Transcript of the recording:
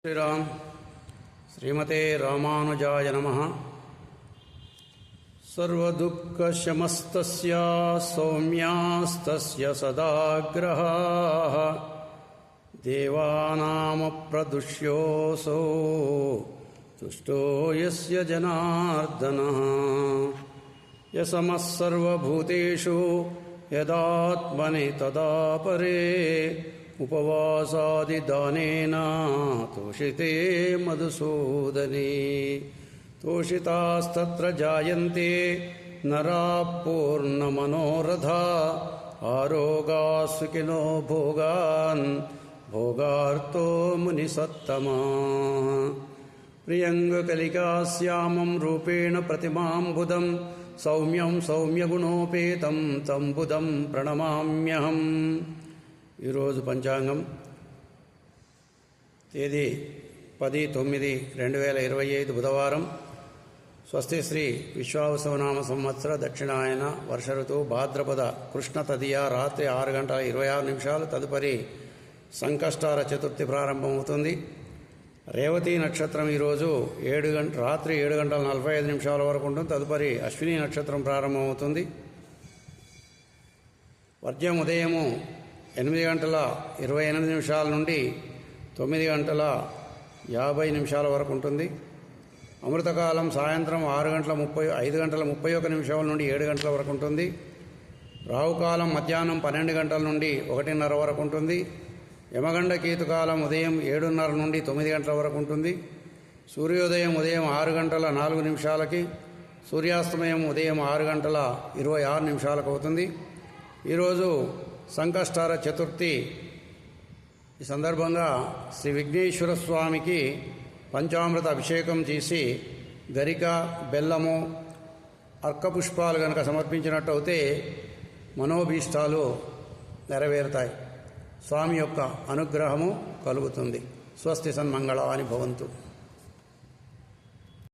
శ్రీరామ్. శ్రీమతే రామానుజాయ నమః. సర్వదుఃఖశమస్తస్య సౌమ్యాస్తస్య సదాగ్రహాః దేవానామప్రదుష్యోऽసౌ తుష్టో యస్య జనార్దనః. యసమః సర్వభూతేషు యదాత్మని తదా పరే ఉపవాసాదిదానేన తోషితే మధుసూదనే. తోషితాస్తత్ర జాయంతే నరాః పూర్ణమనోరథా ఆరోగాః సుఖినో భోగాన్ భోగార్తో మునిసత్తమా. ప్రియంగకలికాశ్యామం రూపేణ ప్రతిమాంబుదం సౌమ్యం సౌమ్యగుణోపేతం తం బుధం ప్రణమామ్యహం. ఈరోజు పంచాంగం తేదీ 10/9/2025 బుధవారం. స్వస్తి శ్రీ విశ్వావసునామ సంవత్సర దక్షిణాయన వర్ష ఋతువు భాద్రపద కృష్ణ తదియ రాత్రి 6:26 తదుపరి సంకష్టార చతుర్థి ప్రారంభమవుతుంది. రేవతి నక్షత్రం ఈరోజు రాత్రి 7:45 వరకు ఉంటుంది. తదుపరి అశ్విని నక్షత్రం ప్రారంభమవుతుంది. వర్జ్యం ఉదయము 8:28 నుండి 9:50 వరకు ఉంటుంది. అమృతకాలం సాయంత్రం 5:31 నుండి 7 గంటల వరకు ఉంటుంది. రావుకాలం మధ్యాహ్నం 12 గంటల నుండి 1:30 వరకు ఉంటుంది. యమగండ కేతుకాలం ఉదయం 7:30 నుండి 9 గంటల వరకు ఉంటుంది. సూర్యోదయం ఉదయం 6:04 సూర్యాస్తమయం ఉదయం 6:26 అవుతుంది. ఈరోజు సంకష్టార చతుర్థి. ఈ సందర్భంగా శ్రీ విఘ్నేశ్వర స్వామికి పంచామృత అభిషేకం చేసి గరిక, బెల్లము, అర్కపుష్పాలు కనుక సమర్పించినట్టు అయితే మనోభీష్టాలు నెరవేరుతాయి. స్వామి యొక్క అనుగ్రహము కలుగుతుంది. స్వస్తి సన్మంగళాని భవంతు.